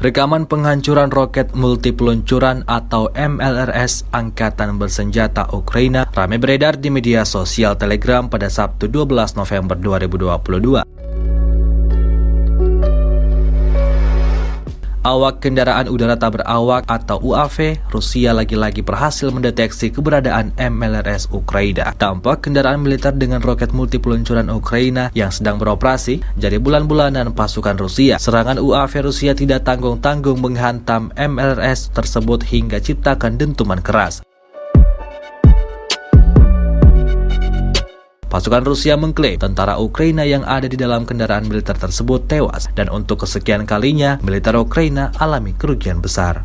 Rekaman penghancuran roket multipeluncuran atau MLRS Angkatan Bersenjata Ukraina ramai beredar di media sosial Telegram pada Sabtu 12 November 2022. Awak kendaraan udara tak berawak atau UAV, Rusia lagi-lagi berhasil mendeteksi keberadaan MLRS Ukraina. Tampak kendaraan militer dengan roket multipeluncuran Ukraina yang sedang beroperasi jadi bulan-bulanan pasukan Rusia. Serangan UAV Rusia tidak tanggung-tanggung menghantam MLRS tersebut hingga ciptakan dentuman keras. Pasukan Rusia mengklaim tentara Ukraina yang ada di dalam kendaraan militer tersebut tewas dan untuk kesekian kalinya militer Ukraina alami kerugian besar.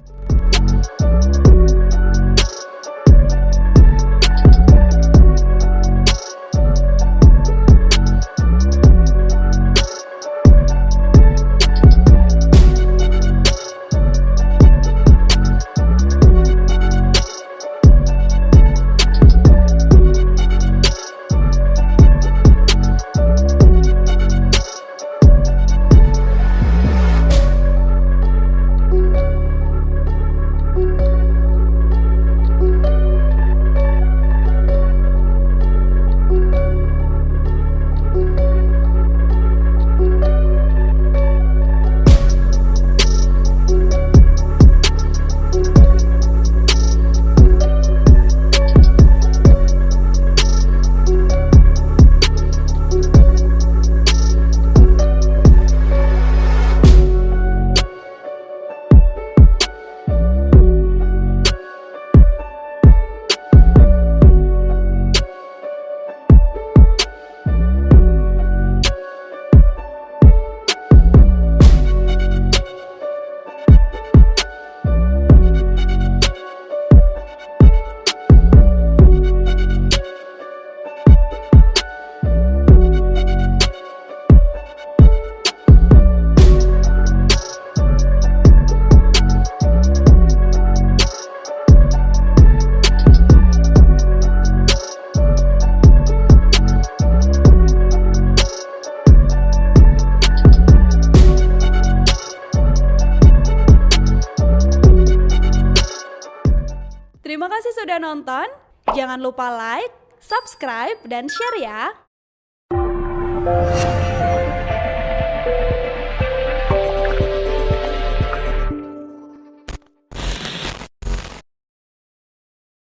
Terima kasih sudah nonton. Jangan lupa like, subscribe, dan share ya.